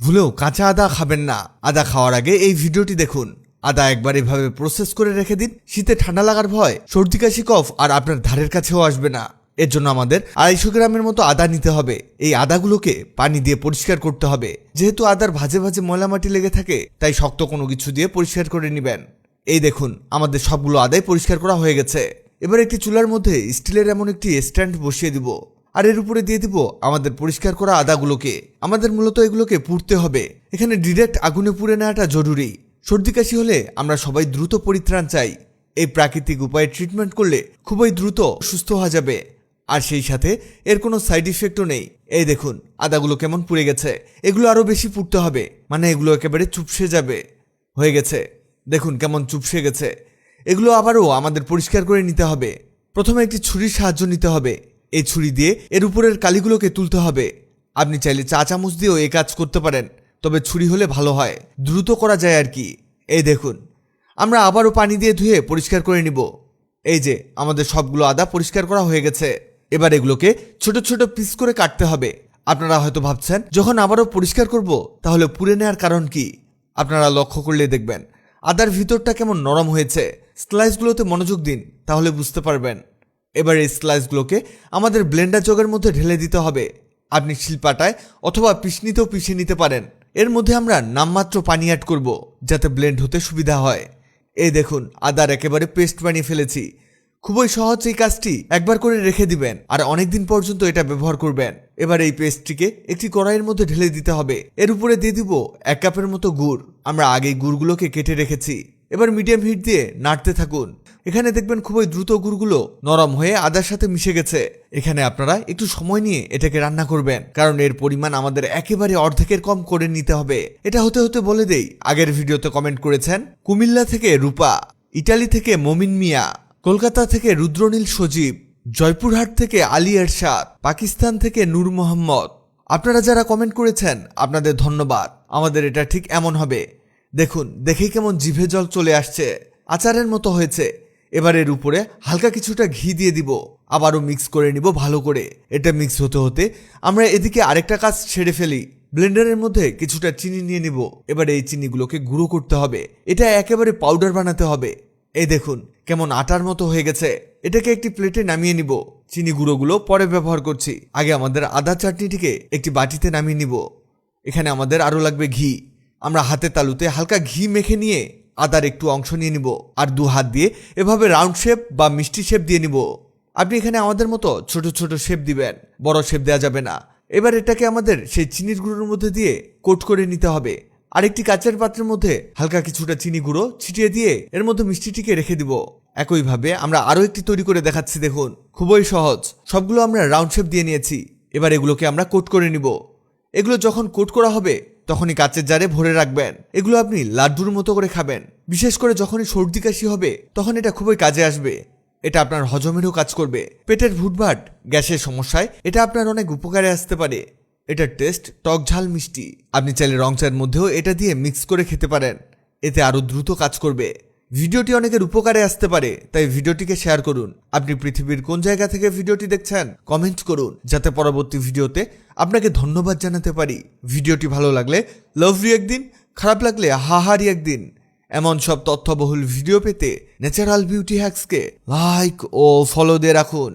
ভুলেও কাঁচা আদা খাবেন না। আদা খাওয়ার আগে এই ভিডিওটি দেখুন। আদা একবার এভাবে প্রসেস করে রেখে দিন। শীতে ঠান্ডা লাগার ভয়, সর্দি কাশি কফ আর আপনার ধারের কাছেও আসবে না। এর জন্য আমাদের 250 গ্রামের মতো আদা নিতে হবে। এই আদাগুলোকে পানি দিয়ে পরিষ্কার করতে হবে। যেহেতু আদার ভাজে ভাজে ময়লা মাটি লেগে থাকে, তাই শক্ত কোনো কিছু দিয়ে পরিষ্কার করে নেবেন। এই দেখুন, আমাদের সবগুলো আদাই পরিষ্কার করা হয়ে গেছে। এবার একটি চুলার মধ্যে স্টিলের এমন একটি স্ট্যান্ড বসিয়ে দিব, আর এর উপরে দিয়ে দিব আমাদের পরিষ্কার করা আদাগুলোকে। আমাদের মূলত এগুলোকে পুড়তে হবে। এখানে ডিরেক্ট আগুনে পুড়ে নেওয়াটা জরুরি। সর্দি কাশি হলে আমরা সবাই দ্রুত পরিত্রাণ চাই। এই প্রাকৃতিক উপায়ে ট্রিটমেন্ট করলে খুবই দ্রুত সুস্থ হওয়া যাবে, আর সেই সাথে এর কোনো সাইড ইফেক্টও নেই। এই দেখুন, আদাগুলো কেমন পুড়ে গেছে। এগুলো আরও বেশি পুড়তে হবে, মানে এগুলো একেবারে চুপসে যাবে। হয়ে গেছে, দেখুন কেমন চুপসে গেছে। এগুলো আবারও আমাদের পরিষ্কার করে নিতে হবে। প্রথমে একটি ছুরির সাহায্য নিতে হবে। এই ছুরি দিয়ে এর উপরের কালিগুলোকে তুলতে হবে। আপনি চাইলে চা চামচ দিয়েও এই কাজ করতে পারেন, তবে ছুরি হলে ভালো হয়, দ্রুত করা যায় আর কি। এই দেখুন, আমরা আবারও পানি দিয়ে ধুয়ে পরিষ্কার করে নিব। এই যে আমাদের সবগুলো আদা পরিষ্কার করা হয়ে গেছে। এবার এগুলোকে ছোট ছোট পিস করে কাটতে হবে। আপনারা হয়তো ভাবছেন, যখন আবারও পরিষ্কার করব তাহলে পুড়ে নেওয়ার কারণ কি? আপনারা লক্ষ্য করলে দেখবেন আদার ভিতরটা কেমন নরম হয়েছে। স্লাইসগুলোতে মনোযোগ দিন, তাহলে বুঝতে পারবেন। এবার এই স্লাইসগুলোকে আমাদের ব্লেন্ডার জগের মধ্যে ঢেলে দিতে হবে। আপনি শিলপাটায় অথবা পিষনিতেও পিষে নিতে পারেন। এর মধ্যে আমরা নামমাত্র পানি অ্যাড করব, যাতে ব্লেন্ড হতে সুবিধা হয়। এই দেখুন, আদার একেবারে পেস্ট বানিয়ে ফেলেছি। খুবই সহজ এই কাজটি। একবার করে রেখে দিবেন আর অনেকদিন পর্যন্ত এটা ব্যবহার করবেন। এবার এই পেস্টটিকে একটি কড়াইয়ের মধ্যে ঢেলে দিতে হবে। এর উপরে দিয়ে দিব 1 কাপের মতো গুড়। আমরা আগেই গুড়গুলোকে কেটে রেখেছি। এবার মিডিয়াম হিট দিয়ে নাড়তে থাকুন। এখানে দেখবেন খুবই দ্রুত গুড়গুলো নরম হয়ে আদার সাথে মিশে গেছে। এখানে আপনারা একটু সময় নিয়ে এটাকে রান্না করবেন, কারণ এর পরিমাণ আমাদের একেবারে অর্ধেকের কম করে নিতে হবে। এটা হতে হতে বলে দেই, আগের ভিডিওতে কমেন্ট করেছেন কুমিল্লা থেকে রূপা, ইটালি থেকে মমিন মিয়া, কলকাতা থেকে রুদ্রনীল সজীব, জয়পুরহাট থেকে আলী এরশাদ, পাকিস্তান থেকে নূর মোহাম্মদ। আপনারা যারা কমেন্ট করেছেন আপনাদের ধন্যবাদ। আমাদের এটা ঠিক এমন হবে। দেখুন, দেখেই কেমন জিভে জল চলে আসছে। আচারের মতো হয়েছে। এবার এর উপরে হালকা কিছুটা ঘি দিয়ে দিব। আবারও মিক্স করে নিব ভালো করে। এটা মিক্স হতে হতে আমরা এদিকে আরেকটা কাজ সেরে ফেলি। ব্লেন্ডারের মধ্যে কিছুটা চিনি নিয়ে নিব। এবার এই চিনিগুলোকে গুঁড়ো করতে হবে। এটা একেবারে পাউডার বানাতে হবে। এই দেখুন কেমন আটার মতো হয়ে গেছে। এটাকে একটি প্লেটে নামিয়ে নিব। চিনি গুঁড়োগুলো পরে ব্যবহার করছি। আগে আমাদের আদা চাটনিটিকে একটি বাটিতে নামিয়ে নিব। এখানে আমাদের আরও লাগবে ঘি। আমরা হাতের তালুতে হালকা ঘি মেখে নিয়ে আদার একটু অংশ নিয়ে নিব, আর 2 হাত দিয়ে এভাবে রাউন্ড শেপ বা মিষ্টি শেপ দিয়ে নিব। আপনি এখানে আমাদের মতো ছোট ছোট শেপ দিবেন, বড় শেপ দেওয়া যাবে না। এবার এটাকে আমাদের সেই চিনির গুঁড়োর মধ্যে দিয়ে কোট করে নিতে হবে। আরেকটি কাচের পাত্রের মধ্যে হালকা কিছুটা চিনি গুঁড়ো ছিটিয়ে দিয়ে এর মধ্যে মিষ্টিটিকে রেখে দিব। একইভাবে আমরা আরও একটি তৈরি করে দেখাচ্ছি। দেখুন, খুবই সহজ। সবগুলো আমরা রাউন্ড শেপ দিয়ে নিয়েছি। এবার এগুলোকে আমরা কোট করে নিব। এগুলো যখন কোট করা হবে তখনই কাচের জারে ভরে রাখবেন। এগুলো আপনি লাড্ডুর মতো করে খাবেন। বিশেষ করে যখনই সর্দি কাশি হবে তখন এটা খুবই কাজে আসবে। এটা আপনার হজমেরও কাজ করবে। পেটের ভুটভাট, গ্যাসের সমস্যায় এটা আপনার অনেক উপকারে আসতে পারে। এটার টেস্ট টক ঝাল মিষ্টি। আপনি চাইলে রং চায়ের মধ্যেও এটা দিয়ে মিক্স করে খেতে পারেন। এতে আরও দ্রুত কাজ করবে। ভিডিওটি অনেকের উপকারে আসতে পারে, তাই ভিডিওটিকে শেয়ার করুন। আপনি পৃথিবীর কোন জায়গা থেকে ভিডিওটি দেখছেন কমেন্ট করুন, যাতে পরবর্তী ভিডিওতে আপনাকে ধন্যবাদ জানাতে পারি। ভিডিওটি ভালো লাগলে লাভ রিঅ্যাক্ট দিন, খারাপ লাগলে হাহা রিঅ্যাক্ট দিন। এমন সব তথ্যবহুল ভিডিও পেতে ন্যাচারাল বিউটি হ্যাক্সকে লাইক ও ফলো দিয়ে রাখুন।